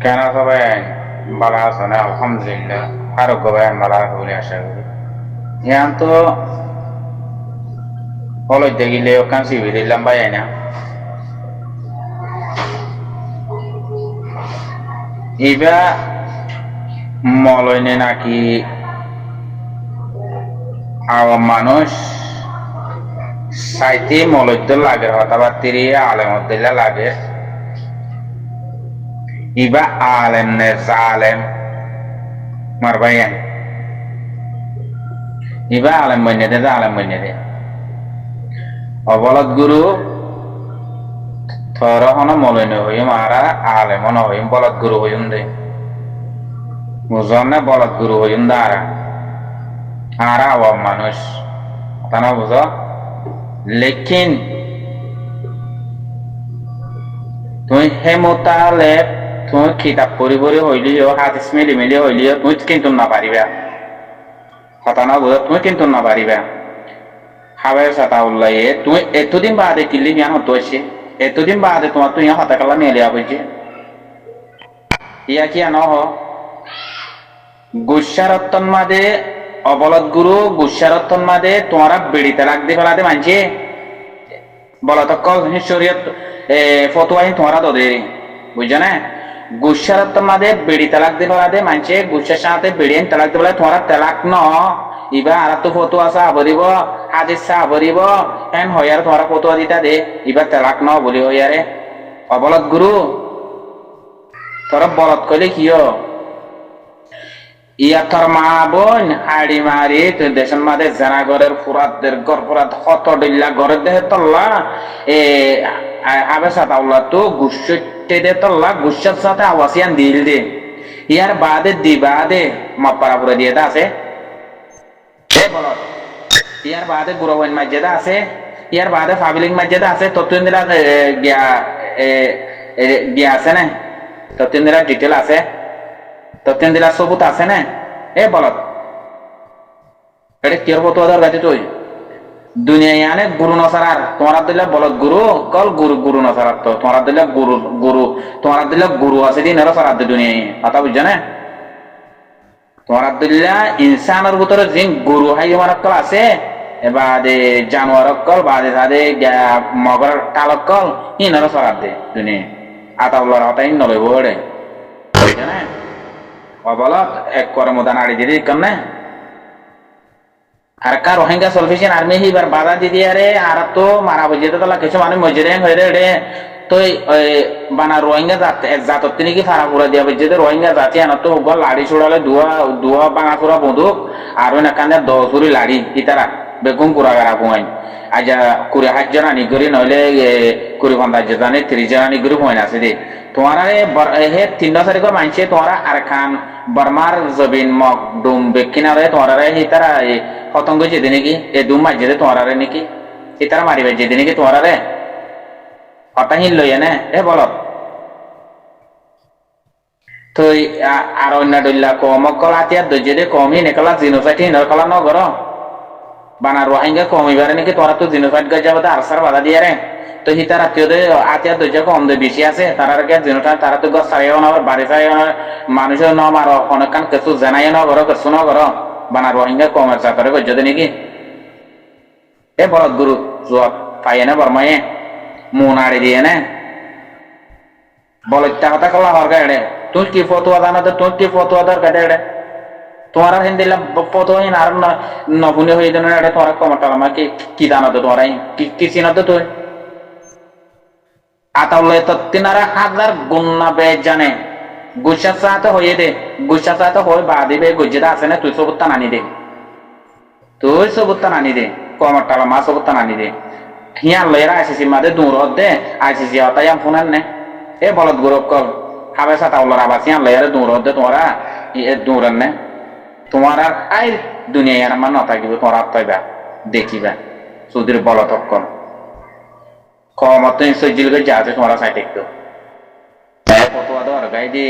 কেন সবাই ভালো আছে না? আলহামদুলিল্লাহ। আরো সবাই ভালো আছে বলে আশা করি। ইয়ান তো হলইতে গেলে ওখান সিবি দিলাম ভাই না ইবা মলইনে নাকি আওয়াম মানুষ সাইতে মলইতে লাগে হতাবাত্তিরি আলেমদ্দিল্লা লাগে ইবা আলেম নে জালেম মারবাইয়ান ইবা আলেম বন্যে দে জালেম বন্যে দে অবলত গুরু থর হন মলইনে হইম আরা আলেম হন হইম বলত গুরু হইম দে বুঝলাম না বলত গুরু হইম দা আরা আওয়াম মানুষ তা না বুঝ লেকিন তুই হে মোতালেব তুই কিতাব পড়ি পড়ি হইলিও হাদিস মিলি মিলি হইলিও তুই কিন্তু না পারিবা কথা না বুঝ তুই কিন্তু না পারিবা হাবে সাতা উল্লাইয়ে তুই এতদিন বাদে কিলি জ্ঞান হতো এসে এতদিন বাদে তোমার তুই হাতা কালা মেলে আবইছে ইয়া কি আনো হ গুসারত্তন মাদে অবলত গুরু গুসারত্তন মাদে তোমারা বেড়িতে লাগতে ফেলাতে মানছে বলত কল শরীয়ত ফতোয়াই তোমারা দে বুঝছো না গুসারত্তন মাদে বেড়ি তালাক দিয়ে ফেলাতে মানছে গুসার সাথে বেড়িয়ে তালাক দিয়ে ফেলা তোমারা তালাক ন ইবা আর তো ফতোয়া চা ভরিব হাদিস চা ভরিব এন হইয়ার তোমারা ফতোয়া দিতা দে ইবা তালাক ন বলি হইয়ারে অবলত গুরু তোরা বলত কইলে কিয় ইয়া তোর মা বোন হাড়ি মারি তুই দেশের মাঝে জানাগরের ফুরাতদের গড় ফুরাত হত ডিল্লা গড়ের দেহে তল্লা এ আবে সাতাউল্লা তো গুসতে দে তল্লা গুসার সাথে আওয়াসিয়ান দিল দে ইয়ার বাদে দিবাদে মাপারা পুরা দিয়ে আছে এ বলত ইয়ার বাদে গুরওয়ান মসজিদা আছে ইয়ার বাদে ফাবিলিং মসজিদা আছে ততুন দিলা গিয়া গিয়া আছে না ততুন দিলা ডিটেল আছে ততুন দিলা সবুত আছে না এ বলত এটা কির ফতোয়া দর গাতে তুই দুনিয়ায় আনে গুরু নসারার তোমারা দিলে বলত গুরু কল গুরু গুরু নসারার তো তোমারা দিলে গুরু গুরু তোমারা দিলে গুরু আছে দিন এরা সারাদ দুনিয়ায় কথা বুঝছো না তোমারা দিল্লা ইনসানের ভিতরে যে গুরু হাই আমার কল আছে বাদে জানোয়ার কল বাদে তাদে মগর টালক কল ইনারা সারাদ দে দুনিয়ায় আতাউল্লাহর হতাই নলইব ওরে বুঝছো না অবলত এক কর্মদান আড়ি দিদি কন্যা আর কার রোহিঙ্গা সলভেশন আর্মি হিবার বাধা দিদি আরে আর তো মারা বুঝিয়ে তো কিছু মানুষ মজুরে হয়ে রে তো বানা রোহিঙ্গা জাত এক জাতত তিনি কি ফারা পুরা দিয়া বুঝিয়ে রোহিঙ্গা জাতি আনা তো গল লাড়ি ছুড়ালে দুয়া দুয়া বাঙা পুরা বন্দুক আর ওই নাকানে দৌড়ি লাড়ি ইতারা বেগুন কুড়া গারা পুয়াই আজ কুড়ি হাজার আনি করি নইলে কুড়ি ঘন্টা জানি 30 জন আনি করি পুয়াই আছে দে তোমারা হে 3 তারিখের মানছে তোমারা আর খান বর্মার জবিন মক ডুম বেকিনারে তোমারা হে তারা পতঙ্গ যেদি নাকি এ ডুম মাঝে তোমারা নাকি এ তারা মারিবে যেদি নাকি তোমারা রে হতাহীন লইয়া নে এ বল তো আর অন্য ডল্লা কমক কলা তিয়ার দর্জে কমই নেকলা জিনোসাইটি নকলা নগর বানা রোহিঙ্গা কমিবারে নাকি তোরা তো জিনোসাইট গাছ যাবে আরসার বাধা দিয়ে রে তো হিতার আত্মীয়দের আত্মীয় দরজা কম দে বেশি আছে তারা জিনোটা তারা তো গছ সারিও না বাড়ি সারিও না মানুষের ন মারো অনেক কান কিছু জানাই ন করো কিছু ন করো বানা রোহিঙ্গা কম আছে করে গজ্জতে নাকি এ বলত গুরু জবাব পাইয়ে না বর্মায়ে মন আড়ি দিয়ে নে বলত্যা কথা কলা হরকা এড়ে তুই কি ফতোয়া জানাতে তুই কি ফতোয়া দরকার এড়ে তোমার হিন্দিলা ফতোয়া আর নপুনি হয়ে যাবে এটা তোমার কমটা আমাকে কি জানাতো তোমার কি চিনাতো তুই আতাউল্লাহ তিনারা হাজার গুন্না বে জানে গুসা চাতে হয়ে দে গুসা চাতে হয়ে বা দিবে গুজিদা আছে না তুই সবুত্তা নানি দে তুই সবুত্তা নানি দে কমটা মা সবুত্তা নানি দে হিয়া লয়েরা আইসিসি মাদে দূরত দে আইসিসি হতাই আম ফোনার নে এ বলত গৌরব কল হাবে সাতাউল্লাহর আবাস হিয়া লয়েরা দূরত দে তোমরা এ দূরের নে তোমার আর আই দুনিয়ায় আর আমার নথাকিব তোমার আত্মাইবা দেখিবা সুদীর বলত কল কমত সজ্জিলকে যা আছে তোমার সাইড একটু ফতোয়া দর গাই দি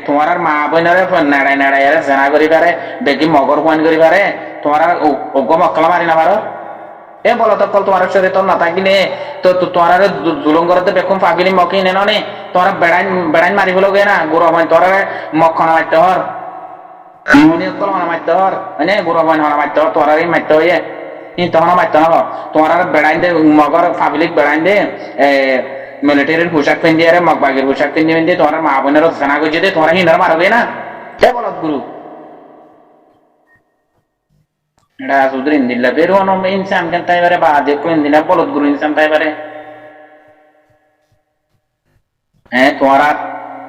তোমার আর মা বোনেরে নাড়াই নাড়াই জানা করি পারে দেখি মগর পয়েন্ট করি পারে তোমার আর অজ্ঞ মক্কলা মারি না পারো এ বলো তো কল তোমার শরীর তোর না থাকিলে তো তোমার জুলুম করতে বেকুম ফাগিলি মকি নে নে তোমার বেড়াইন মারি বলো গে না গুরু হয় তোর মক্ষণ মারতে হর কল হনা মারতে হর মানে গুরু হয় হনা মারতে হর তোর মারতে হইয়ে তখন মারতে হব তোমার বেড়াইন দে মগর ফাবিলিক বেড়াইন দে মিলিটারির পোশাক পিন্ধি আরে মগবাগের পোশাক পিন্ধি তোমার মা বোনের সেনা গুজে দে তোমার হিন্দার মারবে না এ বলত গুরু এটা সুদূর ইন্দিল্লা বের হন ইনসান কেন তাই পারে বা দেখো ইন্দিলা বলত গুরু ইনসান তাই পারে হ্যাঁ তোমার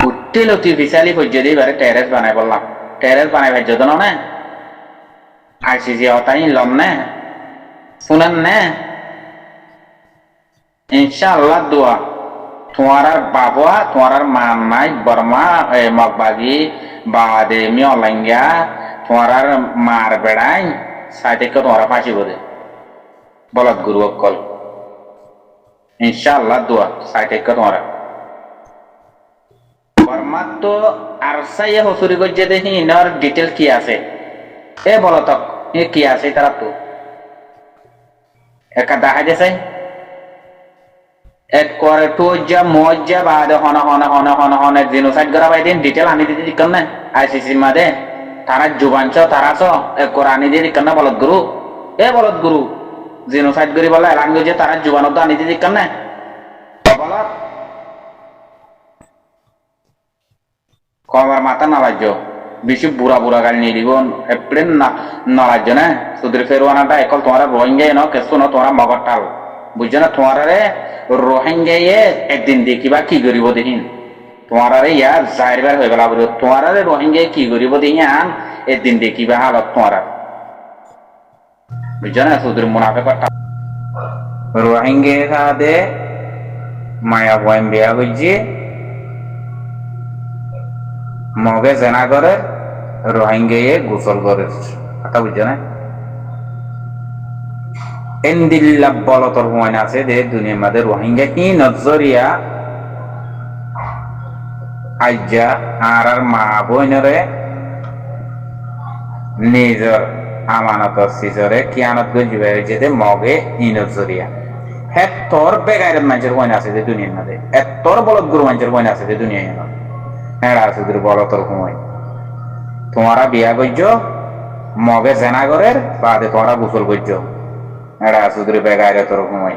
উঠতে লতি ফিসালি পর্যন্ত এবারে টেরেস বানাই বললাম টেরেস বানাই ভাজ্য তো না আইসিসি হতাই লম না শুনেন না ইনশাআল্লাহ দোয়া তোমার বাবা তোমার মা নাই বর্মা মগবাগি বা দে মিয়লাঙ্গা তোমার মার বেড়াই সাইতে তোমার ফাঁসি বোধে বলত গুরু অকল ইনশাআল্লাহ দোয়া সাইতে তোমার বর্মা তো আর সাইয়ে হসুরি গজ্জে দেখি ইনার ডিটেল কি আছে এ বলত কি আছে তারা তো একা দেখা দিয়েছে এক করে টুজা মজ্জা বাদে হন জিনোসাইড করা বাইদিন ডিটেল আনি দিতে দিকন না আইসিসি মাদে তারা জুবানছ তারাছ এক করে আনি দিয়ে দিকন না বলত গুরু এ বলত গুরু জিনোসাইড করি বলে এলান গজে তারা জুবানত আনি দিয়ে দিকন না বলত কমার মাথা না রাজ্য বেশি বুড়া বুড়া গাড়ি নিয়ে দিব এপ্রিল না রাজ্য না সুদের ফেরওয়ানাটা একল তোমার রোহিঙ্গা ন কেসু ন তোমার মগর টাল বুঝছো না তোমার রোহিঙ্গা একদিন দেখিবা কি করিব দেখিন তোমার ইয়া যাইবার হয়ে গেল তোমার রোহিঙ্গা কি করিব দেখি আন একদিন দেখিবা হালত তোমার বুঝছো না সুদের মুনাফে কথা রোহিঙ্গা সাথে মায়া বয়ান বিয়া করছি মগে জেনা করে রোহিঙ্গা গোসল করে কথা বুঝছো না এন্দিল্লা বলতর হুয়ান আছে যে দুনিয়ার মধ্যে রোহিঙ্গা কি নজরিয়া আজ্জা আর মা বোনরে নিজের আমানত সিজরে কিয়ানত গজিবে যেতে মগে ই নজরিয়া এতর বেগাইরের মানুষের হুয়ান আছে যে দুনিয়ার মধ্যে এতর বলত গুরু মানুষের হুয়ান আছে যে দুনিয়ায় হ্যাঁ আছে বলতর হুয়ান তোমারা বিয়া করছ মগে জেনা করের বাদে তোমরা গোসল করছ এরা সুদের বেগাইরে তোর ঘুমাই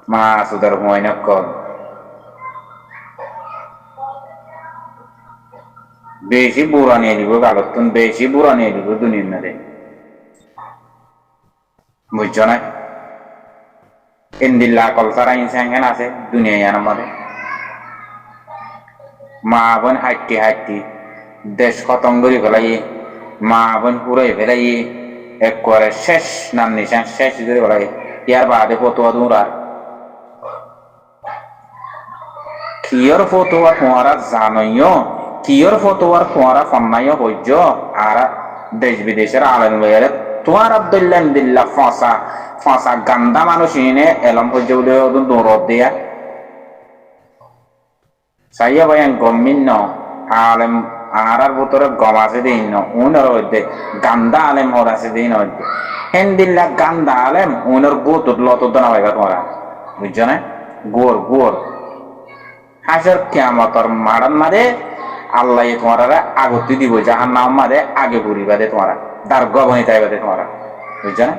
মা সুদের ঘুমাই নকল বেশি বুড়া নিয়ে দিব গালতুন বেশি বুড়া নিয়ে দিব দুনিয়ার মধ্যে বুঝছো না ইন্দিল্লা কল সারা ইনসান আছে দুনিয়ার মধ্যে মা বোন হাঁটতি দেশ খতম করে ফেলাই মা বোন পুরাই ফেলাই এক করে শেষ নাম নিশান শেষ করে বলা ইয়ার বাদে ফটোয়া দূরা কিয়র ফটোয়া তোমারা জানইও কিয়র ফটোয়ার তোমারা ফন্নাইও হইজ আর দেশ বিদেশের আলেন লইয়ারে তোমার আব্দুল্লাহ দিল্লা ফাঁসা গান্দা মানুষ এনে এলম হইজ বলে দৌড় দিয়া সাইয়া ভাইয়ান গমিন আলেম আর ভিতরে গম আছে দিন উনার মধ্যে গান্দা আলেম হর আছে দিন হেন্দিল্লা গান্দা আলেম উনার গোত লত না ভাইবা তোমরা বুঝছো না গোর হাসর কিয়ামতর মারান মারে আল্লাহ তোমার আগতি দিব জাহান নাম মারে আগে বুড়িবা দে তোমার দার গবনি তাইবা দে তোমার বুঝছো না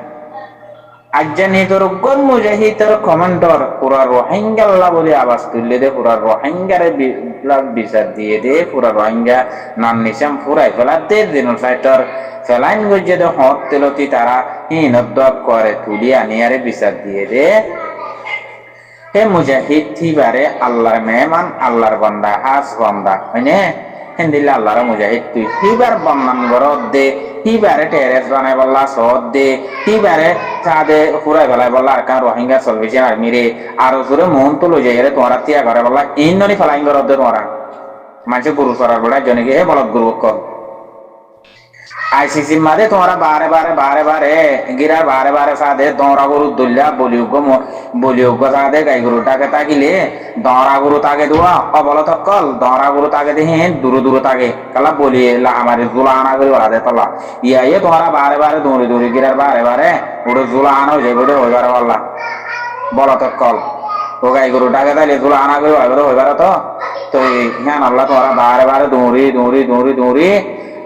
আজ্জানি তোর গন মুজাহিদর কমান্ডার পুরা রোহিঙ্গা বলে আওয়াজ তুললে দে পুরা রোহিঙ্গারে বিচার দিয়ে দে পুরা রোহিঙ্গা নাম নিশাম পুরাই ফেলা দে জেনোসাইডর ফেলাইন গজে দে হত তেলতি তারা হিনত করে তুলি আনিয়ারে বিচার দিয়ে দে হে মুজাহিদ থিবারে আল্লাহর মেহমান আল্লাহর বান্দা হাস বান্দা হয়নে হেন্দিল্লা আল্লাহর মুজাহিদ তুই হিবার বন্নান গরদ দে হিবারে টেরেস বানাই বললা সদ দে হিবারে চাঁদে ফুরাই বেলায় বললা আর কান রোহিঙ্গা সলভেশন আর্মি রে আর জোরে মন তো লই যাই রে তোমরা তিয়া ঘরে বললা ইন্ননি ফেলাইন গরদ দে তোমরা মানুষ গুরু সরার বলা জনকে হে বলত গুরু কল আইসিসি মাঝে তোমরা বারে বারে গিরা বারে সাদে দৌড়া গরু দলিয়া বলিয়োগ্য সাদে গাই গরুটাকে তাকিলে দৌড়া গরু তাকে দেওয়া অবলত কল দৌড়া গরু তাকে দিয়ে দূর তাকে কালা বলিয়ে আমার জুলা আনা করে ওরা দে তলা ইয়ে তোমরা বারে দৌড়ি গিরার বারে ওটা জুলা আনা হয়ে যাবে ওটা হইবার পারলা বলত কল ও গাই গরুটাকে তাইলে জুলা আনা করে হইবার তো হ্যাঁ আল্লাহ তোমরা বারে দৌড়ি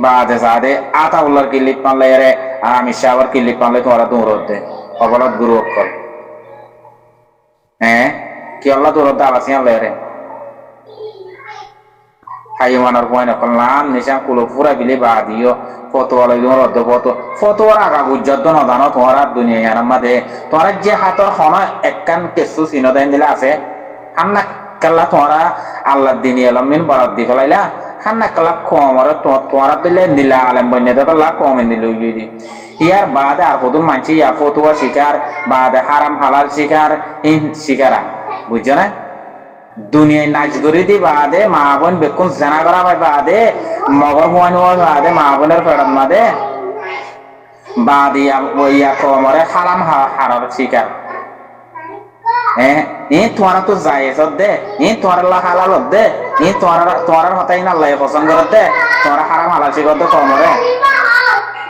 বাদে সাদে আতা উল্লার কিলিপ পানলে রে আমি শাওয়ার কিলিপ পানলে তোমরা দৌড়তে অবলত গুরু অক্ষর হ্যাঁ কি আল্লাহ দৌড়তে আবাসি আনলে রে হাইমানের পয়েন্ট করলাম নিশা কুলো পুরা বিলে বাদিও ফতোয়ালে তোমার অর্ধ ফতোয়ার আগা গুজ্জত নদানো তোমার দুনিয়ার মাঝে তোমার যে হাতর খন একখান কেসু চিহ্ন দেন দিলে আছে হান্না কাল্লা তোমরা আল্লাহ দিন এলমিন বরাদ দি ফেলাইলা খান্না কালা কমর তোমরা দিলে নীলা আলেম বন্যা তোলা কমে নিল ইয়ার বাদে আর কত মানছি ইয়া ফতুয়া শিকার বাদে হারাম হালাল শিকার শিকারা বুঝছো না দুনিয়ায় নাচ করে দি বাদে মা বোন বেকুন জানা করা হয় বাদে মগর হুয়ান বাদে মা বোনের ফেরত মাদে বাদে ইয়া কমরে হারাম হারার শিকার তোমার তো জায়েজ দে তোমার আল্লাহ হালাল দে তোমার হতাই না আল্লাহ পছন্দ করতে তোমার হারাম হালাল শিকার তো কমরে